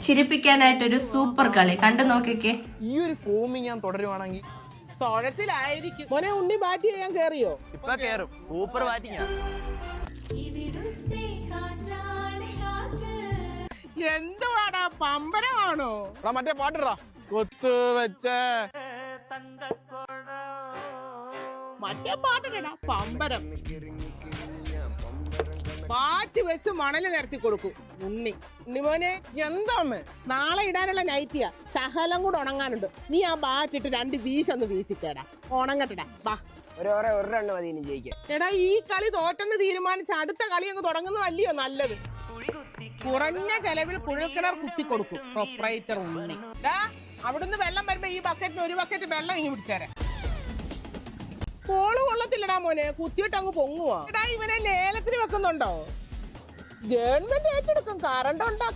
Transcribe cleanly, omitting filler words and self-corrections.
ചിരിപ്പിക്കാനായിട്ടൊരു super കളി കണ്ടു നോക്കിക്കേ. ഈ ഒരു ഫോമിങ് ഞാൻ തുടരുവാണെങ്കിൽ തുഴച്ചിലായിരിക്കും. മോനെ ഉണ്ണി ബാറ്റ് ചെയ്യാൻ കേറിയോ? ഇപ്പൊ കേറും. Super batting. എന്തുവാടാ പമ്പരമാണോ? മറ്റേ പാട്ടിടാ കൊത്ത് വെച്ച മറ്റേ പാട്ടിടാ പമ്പരം. ബാറ്റ് വെച്ച് മണല് നിരത്തി കൊടുക്കും ഉണ്ണി. ഉണ്ണിമോനെ എന്താ അമ്മേ? നാളെ ഇടാനുള്ള നൈറ്റിയാ, ശകലം കൂടെ ഉണങ്ങാനുണ്ട്. നീ ആ ബാറ്റ് ഇട്ട് 2 വീശൊന്ന് വീശിക്കേടാ, ഉണങ്ങട്ടെടാ. ബാ ഒരു റണ്ണ് മതി ഇനി ജയിക്കാൻ. എടാ ഈ കളി തോറ്റെന്ന് തീരുമാനിച്ച് അടുത്ത കളി അങ്ങ് തുടങ്ങുന്നതല്ലയോ നല്ലത്. കുറഞ്ഞ ചെലവിൽ കുഴൽക്കിണർ കുത്തിക്കൊടുക്കും പ്രൊപ്പറേറ്റർ ഉണ്ണി. അവിടുന്ന് വെള്ളം വരുമ്പോ ഈ ബക്കറ്റിന് 1 ബക്കറ്റ് വെള്ളം ഇനി പിടിച്ചേരെ. കോള് കൊള്ളത്തില്ലടാ മോനെ, കുത്തിയിട്ട് അങ്ങ് പൊങ്ങുവാ. എടാ ഇവനെ ലേലത്തിന് വെക്കുന്നുണ്ടോ? ഗവൺമെന്റ് ഏറ്റെടുക്കും, കറണ്ട് ഉണ്ടാക്കാം.